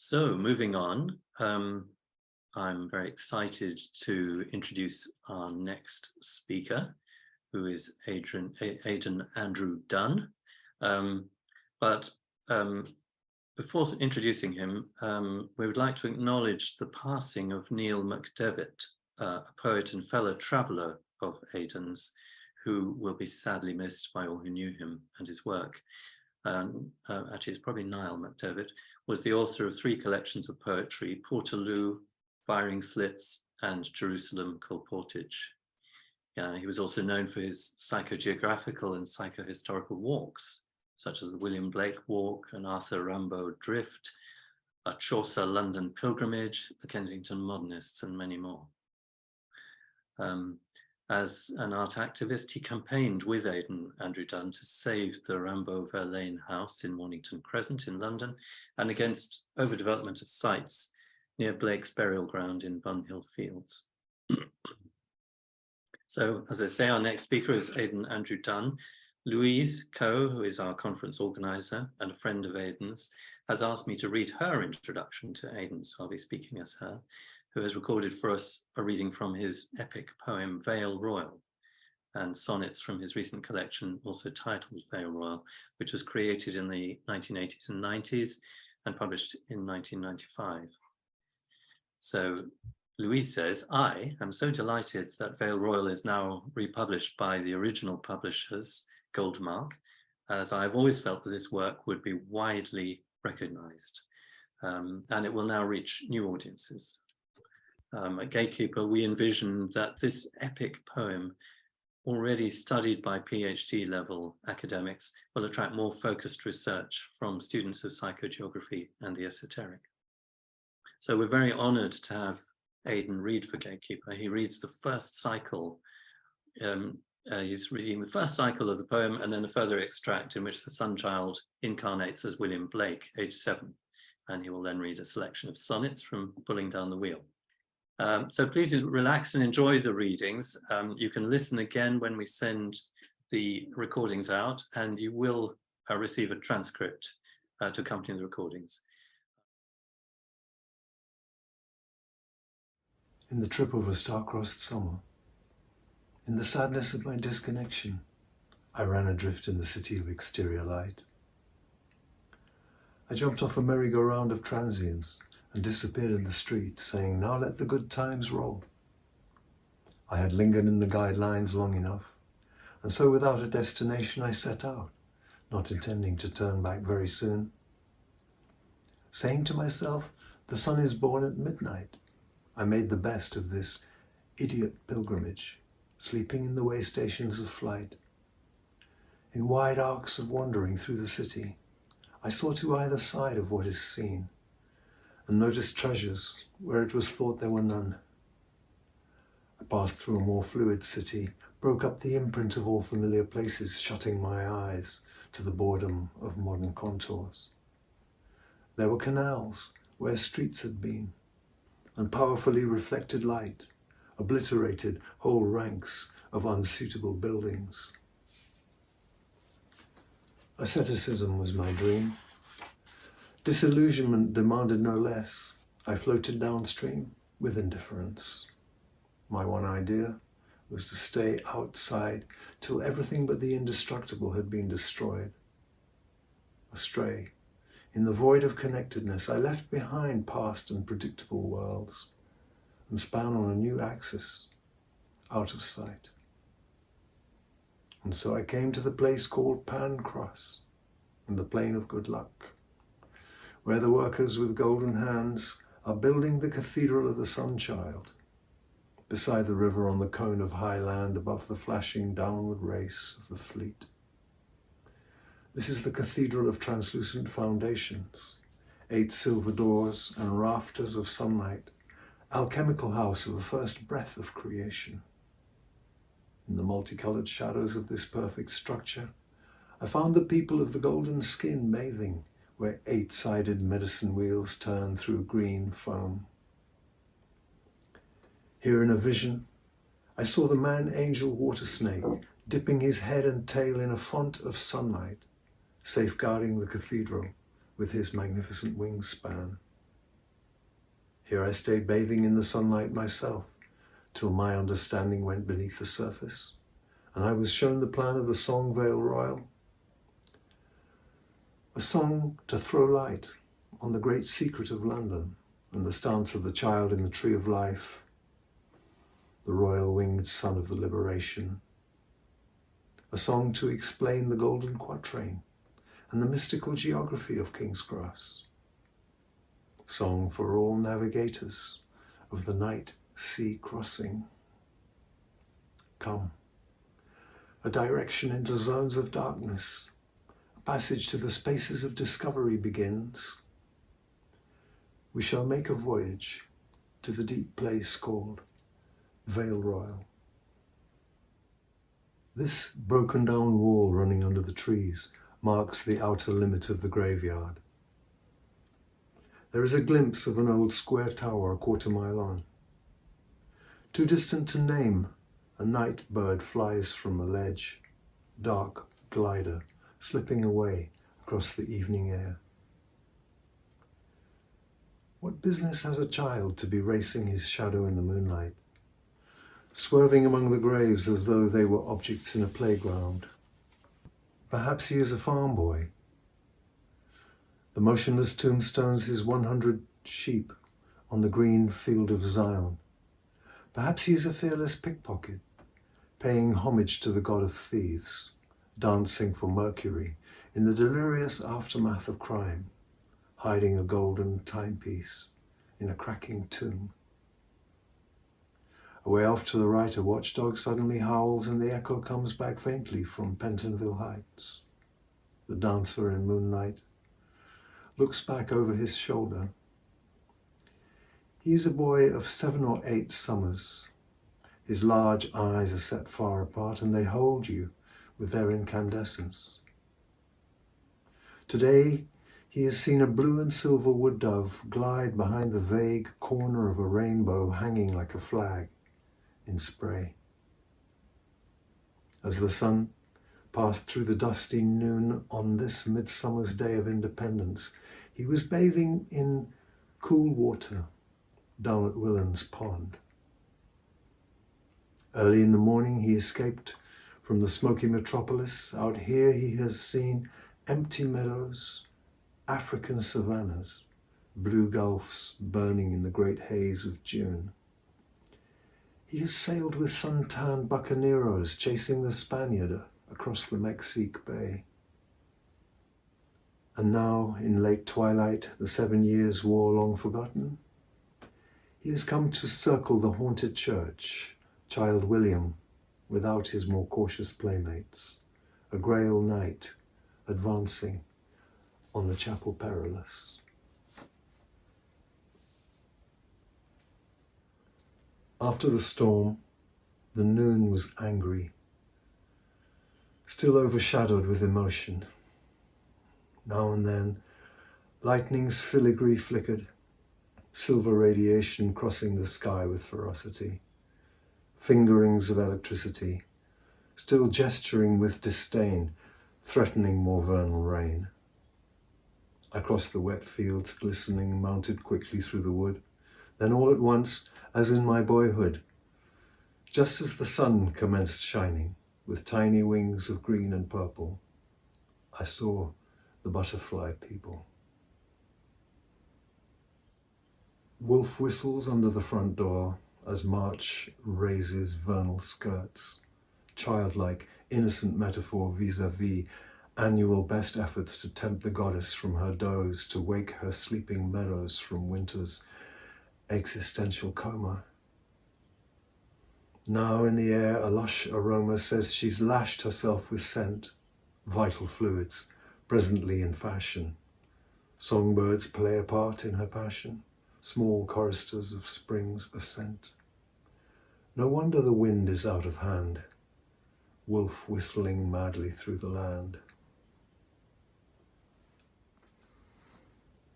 So moving on, I'm very excited to introduce our next speaker, who is Aidan Andrew Dun. Before introducing him, we would like to acknowledge the passing of Neil MacDevitt, a poet and fellow traveller of Aidan's, who will be sadly missed by all who knew him and his work. Actually, it's probably Niall MacDevitt, was the author of 3 collections of poetry: Portaloo, Firing Slits, and Jerusalem Colportage. He was also known for his psychogeographical and psychohistorical walks, such as the William Blake Walk, and Arthur Rimbaud Drift, a Chaucer London Pilgrimage, the Kensington Modernists, and many more. As an art activist, he campaigned with Aidan Andrew Dun to save the Rimbaud Verlaine house in Mornington Crescent in London, and against overdevelopment of sites near Blake's burial ground in Bunhill Fields. So, as I say, our next speaker is Aidan Andrew Dun. Louise Coe, who is our conference organizer and a friend of Aidan's, has asked me to read her introduction to Aidan, so I'll be speaking as her, who has recorded for us a reading from his epic poem Vale Royal, and sonnets from his recent collection, also titled Vale Royal, which was created in the 1980s and 90s and published in 1995. So Louise says, I am so delighted that Vale Royal is now republished by the original publishers, Goldmark, as I've always felt that this work would be widely recognized, and it will now reach new audiences. At Gatekeeper, we envisioned that this epic poem, already studied by PhD level academics, will attract more focused research from students of psychogeography and the esoteric. So we're very honored to have Aidan read for Gatekeeper. He reads the first cycle. He's reading the first cycle of the poem and then a further extract in which the Sunchild incarnates as William Blake, age 7. And he will then read a selection of sonnets from Pulling Down the Wheel. So please relax and enjoy the readings. You can listen again when we send the recordings out, and you will receive a transcript to accompany the recordings. In the trip over star-crossed summer, in the sadness of my disconnection, I ran adrift in the city of exterior light. I jumped off a merry-go-round of transients and disappeared in the street, saying, now let the good times roll. I had lingered in the guidelines long enough, and so without a destination I set out, not intending to turn back very soon. Saying to myself, the sun is born at midnight, I made the best of this idiot pilgrimage, sleeping in the way stations of flight. In wide arcs of wandering through the city, I saw to either side of what is seen, and noticed treasures where it was thought there were none. I passed through a more fluid city, broke up the imprint of all familiar places, shutting my eyes to the boredom of modern contours. There were canals where streets had been, and powerfully reflected light obliterated whole ranks of unsuitable buildings. Asceticism was my dream. Disillusionment demanded no less. I floated downstream with indifference. My one idea was to stay outside till everything but the indestructible had been destroyed. Astray, in the void of connectedness, I left behind past and predictable worlds and span on a new axis, out of sight. And so I came to the place called Pancross, in the plain of good luck, where the workers with golden hands are building the cathedral of the Sunchild, beside the river on the cone of high land above the flashing downward race of the fleet. This is the cathedral of translucent foundations, 8 silver doors and rafters of sunlight, alchemical house of the first breath of creation. In the multicolored shadows of this perfect structure, I found the people of the golden skin bathing where 8-sided medicine wheels turn through green foam. Here in a vision, I saw the man-angel water snake dipping his head and tail in a font of sunlight, safeguarding the cathedral with his magnificent wingspan. Here I stayed bathing in the sunlight myself, till my understanding went beneath the surface, and I was shown the plan of the song Vale Royal. A song to throw light on the great secret of London and the stance of the child in the tree of life, the royal winged son of the liberation. A song to explain the golden quatrain and the mystical geography of King's Cross. Song for all navigators of the night sea crossing. Come, a direction into zones of darkness, a passage to the spaces of discovery begins. We shall make a voyage to the deep place called Vale Royal. This broken down wall running under the trees marks the outer limit of the graveyard. There is a glimpse of an old square tower a quarter-mile on. Too distant to name, a night bird flies from a ledge, dark glider, slipping away across the evening air. What business has a child to be racing his shadow in the moonlight, swerving among the graves as though they were objects in a playground? Perhaps he is a farm boy. The motionless tombstones his 100 sheep on the green field of Zion. Perhaps he is a fearless pickpocket, paying homage to the god of thieves, dancing for Mercury in the delirious aftermath of crime, hiding a golden timepiece in a cracking tomb. Away off to the right, a watchdog suddenly howls and the echo comes back faintly from Pentonville Heights. The dancer in moonlight looks back over his shoulder. He is a boy of 7 or 8 summers. His large eyes are set far apart and they hold you with their incandescence. Today he has seen a blue and silver wood dove glide behind the vague corner of a rainbow hanging like a flag in spray. As the sun passed through the dusty noon on this midsummer's day of independence, he was bathing in cool water down at Willen's Pond. Early in the morning he escaped from the smoky metropolis. Out here he has seen empty meadows, African savannas, blue gulfs burning in the great haze of June. He has sailed with sun-tanned buccaneros chasing the Spaniard across the Mexique Bay. And now, in late twilight, the 7 years' war long forgotten, he has come to circle the haunted church, Child William, without his more cautious playmates, a grail knight advancing on the Chapel Perilous. After the storm, the noon was angry, still overshadowed with emotion. Now and then, lightning's filigree flickered, silver radiation crossing the sky with ferocity, fingerings of electricity, still gesturing with disdain, threatening more vernal rain. I crossed the wet fields, glistening, mounted quickly through the wood. Then all at once, as in my boyhood, just as the sun commenced shining, with tiny wings of green and purple, I saw the butterfly people. Wolf whistles under the front door as March raises vernal skirts, childlike, innocent metaphor vis-a-vis annual best efforts to tempt the goddess from her doze, to wake her sleeping meadows from winter's existential coma. Now in the air a lush aroma says she's lashed herself with scent, vital fluids, presently in fashion. Songbirds play a part in her passion, small choristers of spring's ascent. No wonder the wind is out of hand, wolf whistling madly through the land.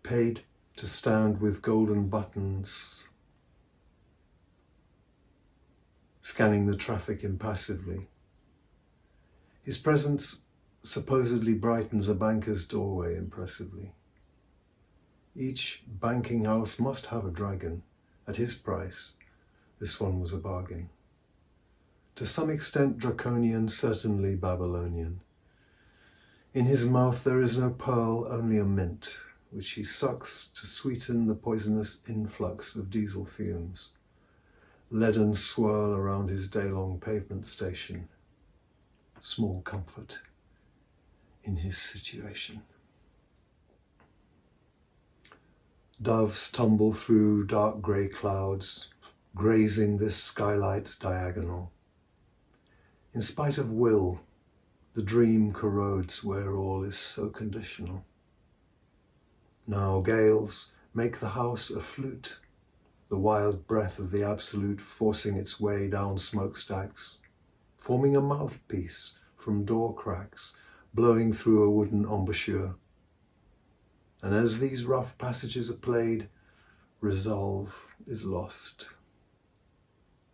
Paid to stand with golden buttons, scanning the traffic impassively. His presence supposedly brightens a banker's doorway impressively. Each banking house must have a dragon. At his price, this one was a bargain. To some extent draconian, certainly Babylonian. In his mouth there is no pearl, only a mint, which he sucks to sweeten the poisonous influx of diesel fumes. Leaden swirl around his day-long pavement station. Small comfort in his situation. Doves tumble through dark grey clouds, grazing this skylight's diagonal. In spite of will, the dream corrodes where all is so conditional. Now gales make the house a flute, the wild breath of the absolute forcing its way down smokestacks, forming a mouthpiece from door cracks, blowing through a wooden embouchure. And as these rough passages are played, resolve is lost.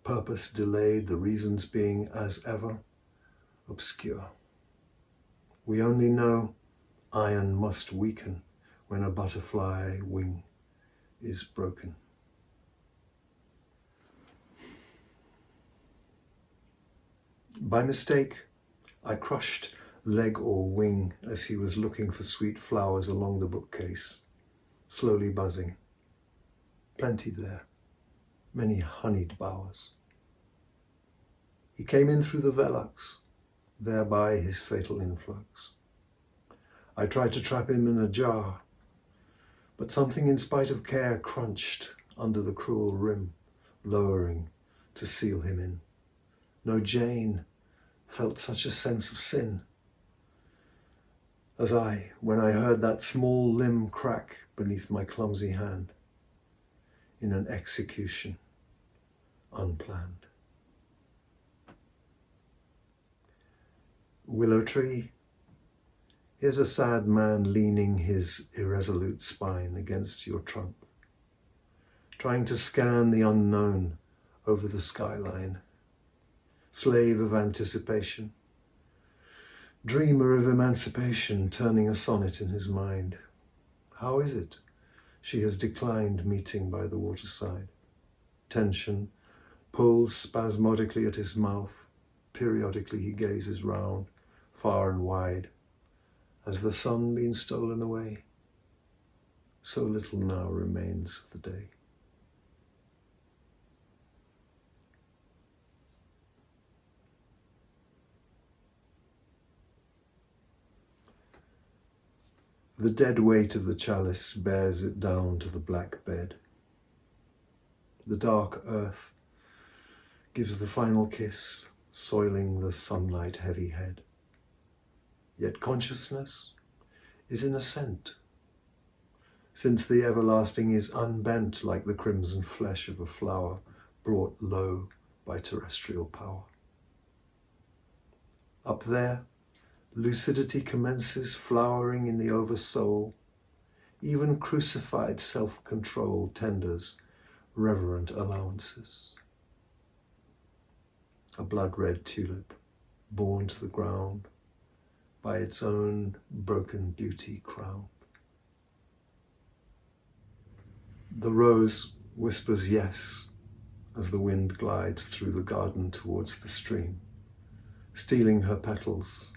Purpose delayed, the reasons being, as ever, obscure. We only know iron must weaken when a butterfly wing is broken. By mistake, I crushed leg or wing as he was looking for sweet flowers along the bookcase, slowly buzzing. Plenty there, many honeyed bowers. He came in through the velux, thereby his fatal influx. I tried to trap him in a jar, but something in spite of care crunched under the cruel rim, lowering to seal him in. No Jane felt such a sense of sin as I, when I heard that small limb crack beneath my clumsy hand in an execution unplanned. Willow tree, here's a sad man leaning his irresolute spine against your trunk, trying to scan the unknown over the skyline, slave of anticipation, dreamer of emancipation, turning a sonnet in his mind. How is it she has declined meeting by the waterside? Tension pulls spasmodically at his mouth. Periodically he gazes round, far and wide. Has the sun been stolen away? So little now remains of the day. The dead weight of the chalice bears it down to the black bed. The dark earth gives the final kiss, soiling the sunlight-heavy head. Yet consciousness is in ascent, since the everlasting is unbent like the crimson flesh of a flower brought low by terrestrial power. Up there, lucidity commences flowering in the oversoul. Even crucified self-control tenders reverent allowances. A blood-red tulip, born to the ground by its own broken beauty crowned. The rose whispers yes as the wind glides through the garden towards the stream, stealing her petals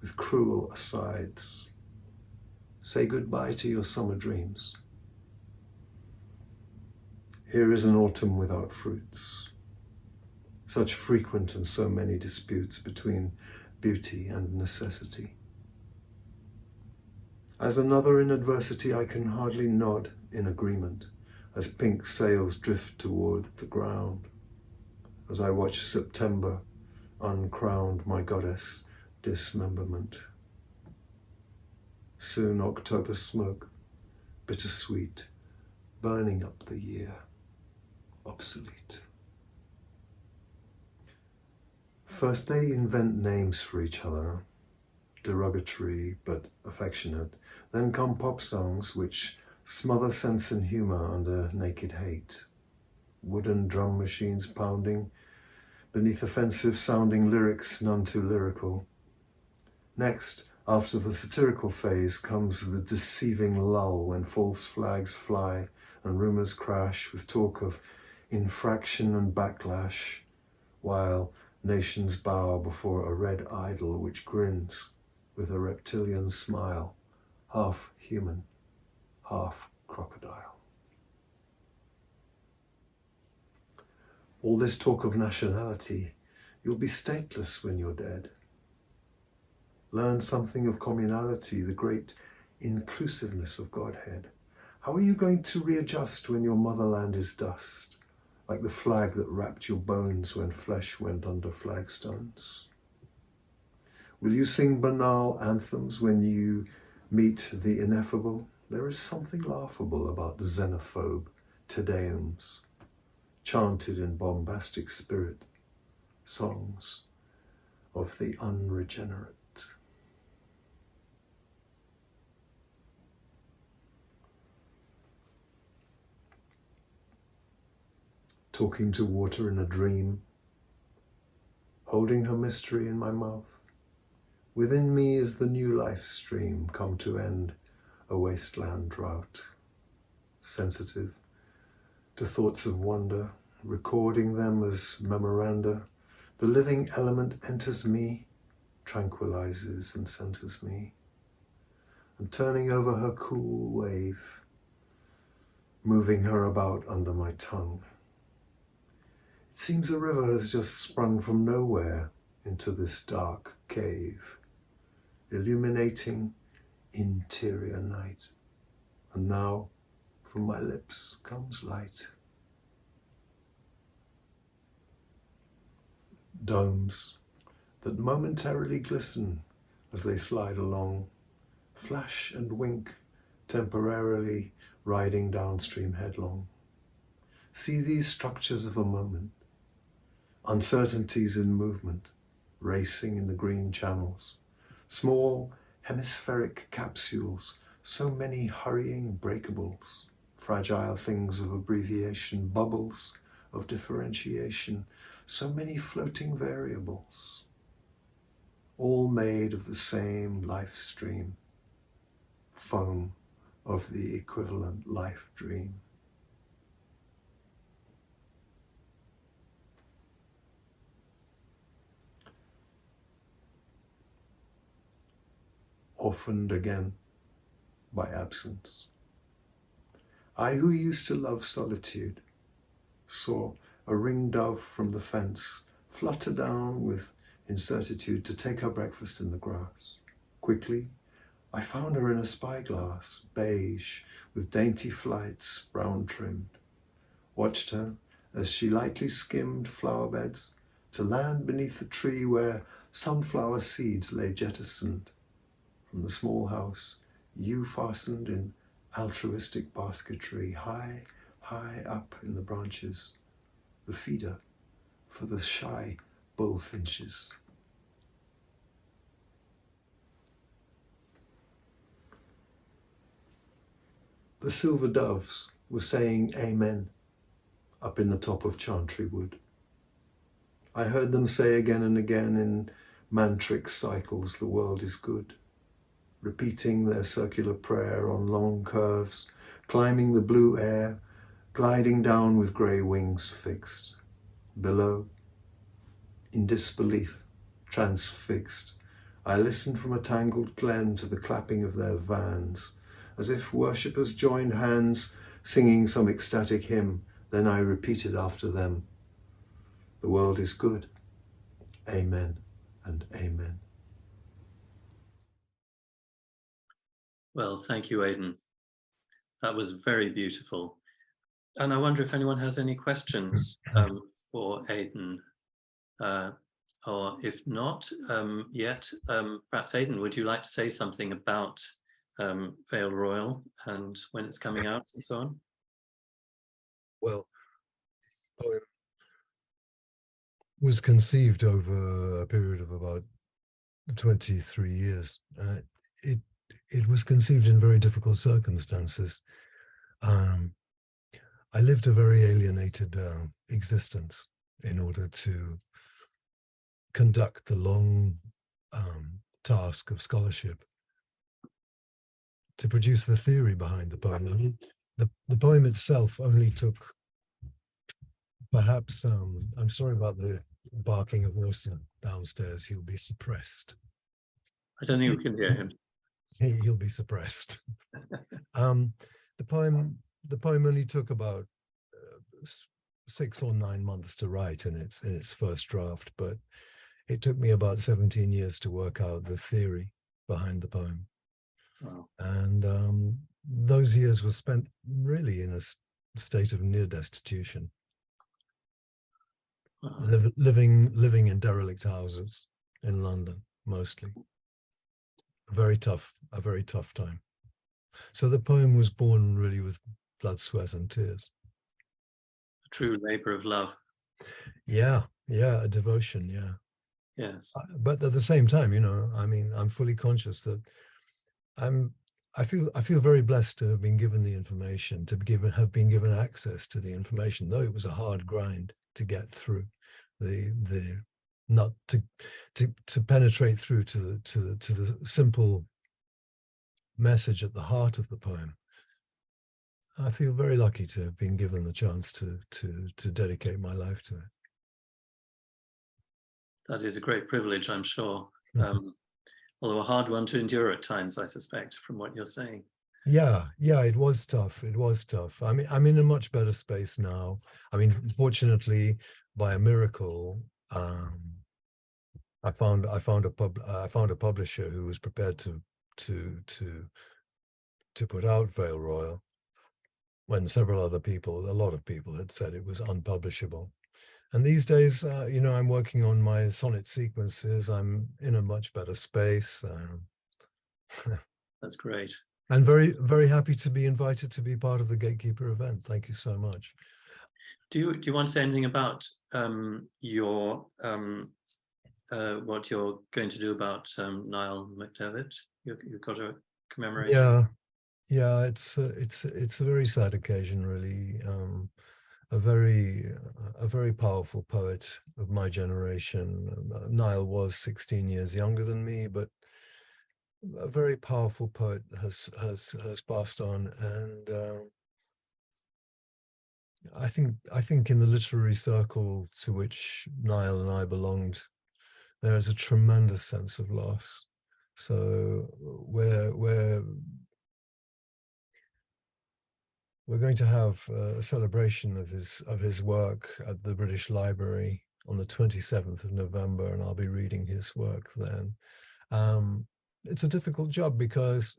with cruel asides. Say goodbye to your summer dreams. Here is an autumn without fruits. Such frequent and so many disputes between beauty and necessity. As another in adversity, I can hardly nod in agreement as pink sails drift toward the ground, as I watch September uncrowned my goddess dismemberment. Soon October smoke, bittersweet, burning up the year, obsolete. First they invent names for each other, derogatory but affectionate. Then come pop songs which smother sense and humor under naked hate. Wooden drum machines pounding beneath offensive sounding lyrics none too lyrical. Next, After the satirical phase comes the deceiving lull when false flags fly and rumours crash with talk of infraction and backlash, while nations bow before a red idol which grins with a reptilian smile, half human, half crocodile. All this talk of nationality, you'll be stateless when you're dead. Learn something of communality, the great inclusiveness of Godhead. How are you going to readjust when your motherland is dust, like the flag that wrapped your bones when flesh went under flagstones? Will you sing banal anthems when you meet the ineffable? There is something laughable about xenophobe Te Deums, chanted in bombastic spirit, songs of the unregenerate. Talking to water in a dream, holding her mystery in my mouth. Within me is the new life stream come to end a wasteland drought. Sensitive to thoughts of wonder, recording them as memoranda, the living element enters me, tranquilizes and centers me, and turning over her cool wave, moving her about under my tongue. It seems a river has just sprung from nowhere into this dark cave, illuminating interior night. And now from my lips comes light. Domes that momentarily glisten as they slide along, flash and wink, temporarily riding downstream headlong. See these structures of a moment, uncertainties in movement, racing in the green channels, small hemispheric capsules, so many hurrying breakables, fragile things of abbreviation, bubbles of differentiation, so many floating variables, all made of the same life stream, foam of the equivalent life dream. Orphaned again by absence. I who used to love solitude saw a ringdove from the fence flutter down with incertitude to take her breakfast in the grass. Quickly, I found her in a spyglass, beige, with dainty flights, brown trimmed. Watched her as she lightly skimmed flower beds to land beneath the tree where sunflower seeds lay jettisoned. From the small house, you fastened in altruistic basketry, high, high up in the branches, the feeder for the shy bullfinches. The silver doves were saying amen up in the top of Chantry Wood. I heard them say again and again in mantric cycles, the world is good, repeating their circular prayer on long curves, climbing the blue air, gliding down with grey wings fixed. Below, in disbelief, transfixed, I listened from a tangled glen to the clapping of their vans, as if worshippers joined hands, singing some ecstatic hymn. Then I repeated after them, the world is good, amen and amen. Well, thank you, Aidan. That was very beautiful. And I wonder if anyone has any questions for Aidan, or if not yet, perhaps Aidan, would you like to say something about Vale Royal and when it's coming out and so on? Well, the poem was conceived over a period of about 23 years. It was conceived in very difficult circumstances. I lived a very alienated existence in order to conduct the long task of scholarship to produce the theory behind the poem. I mean, the poem itself only took perhaps, I'm sorry about the barking of Orson downstairs, he'll be suppressed. I don't think we can hear him. He'll be suppressed. The poem only took about 6 or 9 months to write in its first draft, but it took me about 17 years to work out the theory behind the poem. Wow. And those years were spent really in a state of near destitution. Wow. Living in derelict houses in London, mostly. A very tough time. So the poem was born really with blood, sweat, and tears. A true labor of love. Yeah, a devotion, yeah. Yes. But at the same time, you know, I mean, I'm fully conscious that I feel very blessed to have been given the information, have been given access to the information, though it was a hard grind to get through the not to penetrate through to the simple message at the heart of the poem. I feel very lucky to have been given the chance to dedicate my life to it. That is a great privilege, I'm sure. Although a hard one to endure at times, I suspect, from what you're saying. Yeah, it was tough. It was tough. I mean, I'm in a much better space now. I mean, fortunately, by a miracle, I found a publisher who was prepared to put out Vale Royal when a lot of people had said it was unpublishable. And these days, you know, I'm working on my sonnet sequences. I'm in a much better space. That's great. And very, very happy to be invited to be part of the Gatekeeper event. Thank you so much. Do you want to say anything about your what you're going to do about Niall McDevitt? You've got a commemoration. Yeah. It's a very sad occasion, really. A very powerful poet of my generation. Niall was 16 years younger than me, but a very powerful poet has passed on, and I think in the literary circle to which Niall and I belonged, there is a tremendous sense of loss. So we're going to have a celebration of his work at the British Library on the 27th of November, and I'll be reading his work then. It's a difficult job because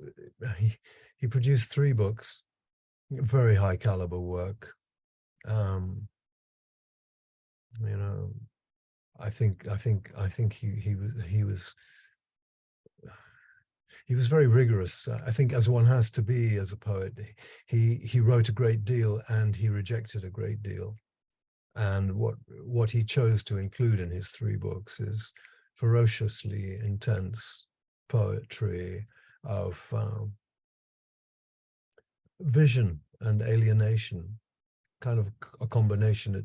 he produced 3 books, very high caliber work. You know, I think he was very rigorous. I think, as one has to be as a poet, he wrote a great deal and he rejected a great deal. And what he chose to include in his 3 books is ferociously intense poetry of vision and alienation, kind of a combination.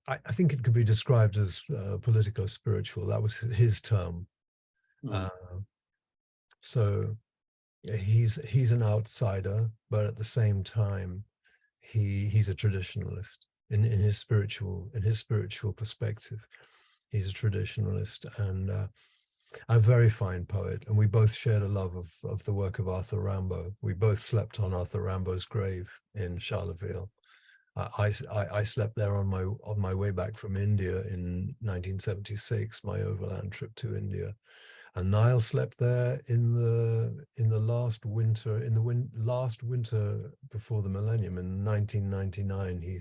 I think it could be described as politico-spiritual. That was his term. So he's an outsider, but at the same time, he's a traditionalist in his spiritual perspective. He's a traditionalist and a very fine poet. And we both shared a love of the work of Arthur Rimbaud. We both slept on Arthur Rimbaud's grave in Charleville. I slept there on my way back from India in 1976, my overland trip to India. And Niall slept there in the last winter, last winter before the millennium, in 1999. He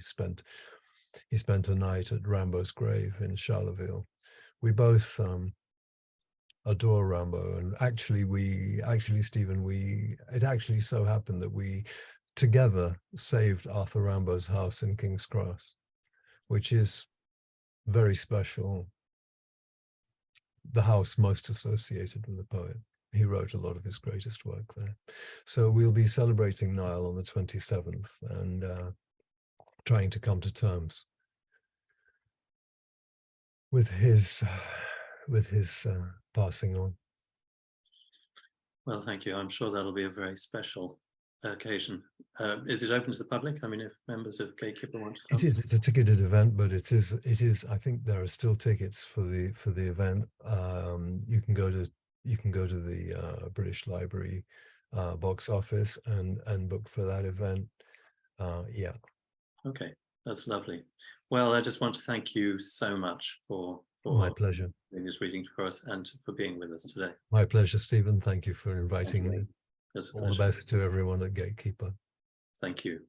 spent a night at Rimbaud's grave in Charleville. We both adore Rimbaud, and actually, Stephen, it actually so happened that we together saved Arthur Rimbaud's house in King's Cross, which is very special. The house most associated with the poet. He wrote a lot of his greatest work there. So we'll be celebrating Niall on the 27th and trying to come to terms with his passing on. Well, thank you. I'm sure that'll be a very special occasion. Is it open to the public? I mean, if members of Gatekeeper want to come? It is. It's a ticketed event, but it is. I think there are still tickets for the event. You can go to the British Library box office and book for that event. Yeah. Okay, that's lovely. Well, I just want to thank you so much for My pleasure. doing this reading for us and for being with us today. My pleasure, Stephen. Thank you for inviting me. It's a All the pleasure. best to everyone at Gatekeeper. Thank you.